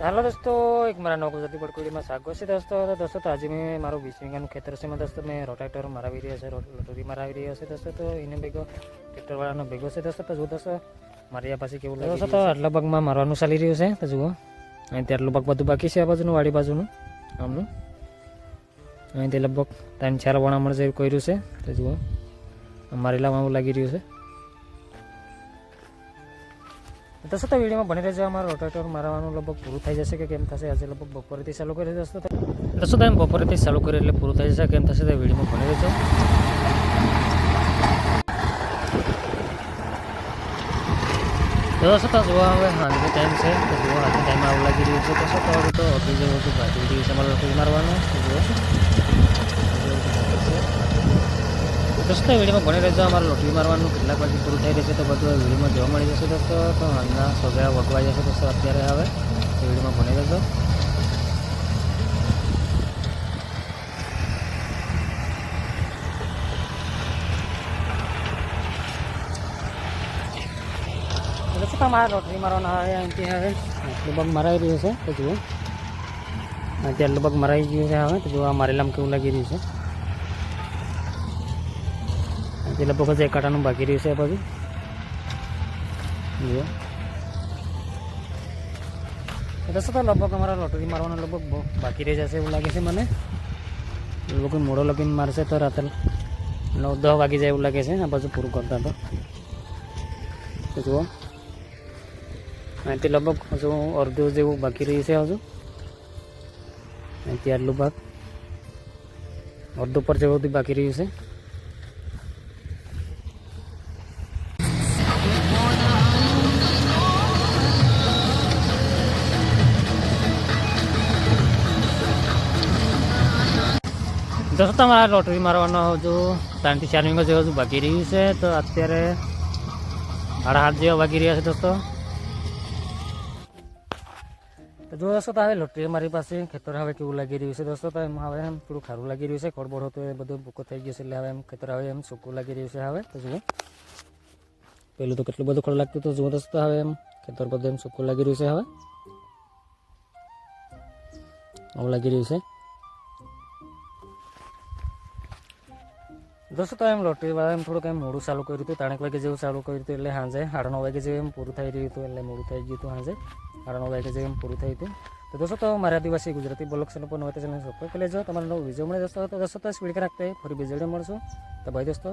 Hello दोस्तों, एक मेरा नौ गुजराती पड़कोड़ी में स्वागत है दोस्तों तो आज मैं मारो 20 वीघाનું ખેતર છે दोस्तों मैं રોટાવેટર મરાવી રહ્યો છે લોટરી મરાવી રહ્યો છે दोस्तों તો એને ભેગો ટ્રેક્ટર વાળાનો ભેગો છે दोस्तों તો જો दोस्तों મારી પાસે કેવું લાગે दोस्तों તો આટલા ભાગમાં મારવાનું ચાલી રહ્યું છે તો જુઓ અહીંથી આટલું ભાગ બધું બાકી છે આ બાજુનું વાડી બાજુનું આમનું અહીંથી લગભગ 3-4 વણામણ જેવું કર્યું છે તો જુઓ મારેલામાં આવું લાગી રહ્યું છે दोस्तों तो वीडियो में बने रहो अमर रोटावेटर मारवानुं लगभग पूरुं थई जशे के केम थशे आज लगभग बपोरेथी चालू करी दोस्तों तो एम बपोरेथी चालू करी एटले पूरुं थई जशे केम थशे तो वीडियो में बने रहो। दोस्तों तो जुआ हवे हांजनो टाइम है तो जुआ हांजनो टाइम आव लागी रह्यो छे दोस्तों तो अभी जो बाजू रही है अमर रोटावेटर मारवानुं जुओ दोस्तों वीडियो में बने रहो अमर लोटरी मारवानुं કેટલાક વાગે પૂરું થઈ રહેશે તો બધું वीडियो में જોવા મળી જશે दोस्तों तो હાલના સોગા વગવા જશે दोस्तों અત્યારે હવે તો वीडियो में बने રહેજો। दोस्तों તમારે લોટરી મારવાના આવે અહીંથી હવે લગભગ મરાઈ રહ્યું છે તો જુઓ અહીંથી લગભગ મરાઈ ગયું છે હવે તો જુઓ આ મારેલામાં કેવું લાગી રહ્યું છે જે लगभग एक काटाનું બાકી રહ્યું છે આ બાજુ જુઓ दोस्तों तो लगभग અમારા લોટરી મારવાનો लगभग બાકી રહી જશે એવું લાગે છે મને લોકો મોડો લગીને મારશે તો રાતે 9-10 વાગી જાય એવું લાગે છે આ બાજુ પૂરું કરતા તો જુઓ અહીંથી लगभग હજુ અડધું જેવું બાકી રહ્યું છે હજુ અહીંથી આટલું ભાગ અડધું પર જેવું બાકી રહ્યું છે। दोस्तों તમારા લોટરી મારવાનો હજુ 3-4 વીઘા જેવું હજુ બાકી રહ્યું છે તો અત્યારે 8:30 જેવા બાકી રહ્યા છે दोस्तों તો જો दोस्तों તો હવે લોટરી મારી પાસે ખેતર હવે કેવું લાગી રહ્યું છે दोस्तों તો એમ હવે એમ થોડું ખારું લાગી રહ્યું છે ખોડબોડ હતો એ બધું ભૂકો થઈ ગયું છે એટલે હવે એમ ખેતર હવે એમ સૂકું લાગી રહ્યું છે હવે તો જુઓ પહેલું તો કેટલું બધું ખોડ લાગતું તો જુઓ दोस्तों હવે એમ ખેતર બધું એમ સૂકું લાગી રહ્યું છે હવે આવું લાગી રહ્યું છે दोस्तों तो एम लोटरी वाला एम थोड़ा एम मोड़ू चालू कर्युं हतुं 3 वागे जेवुं चालू कर्युं हतुं एटले हांजे 9:30 वागे जेवुं एम पूरुं थई रह्युं हतुं एटले मोडું થઈ ગયું હતું हांजे 9:30 वागे जेवुं एम पूरुं थयुं हतुं तो दोस्तों तो मारा आदिवासी गुजराती ब्लॉग चैनल पर नवा चैनल सब्सक्राइब કરી લેજો તમારો નવો વિડિયો મળે दोस्तों तो इस वीडियो के रखते फरी बीजे वीडियो મળશું तो बाय दोस्तों।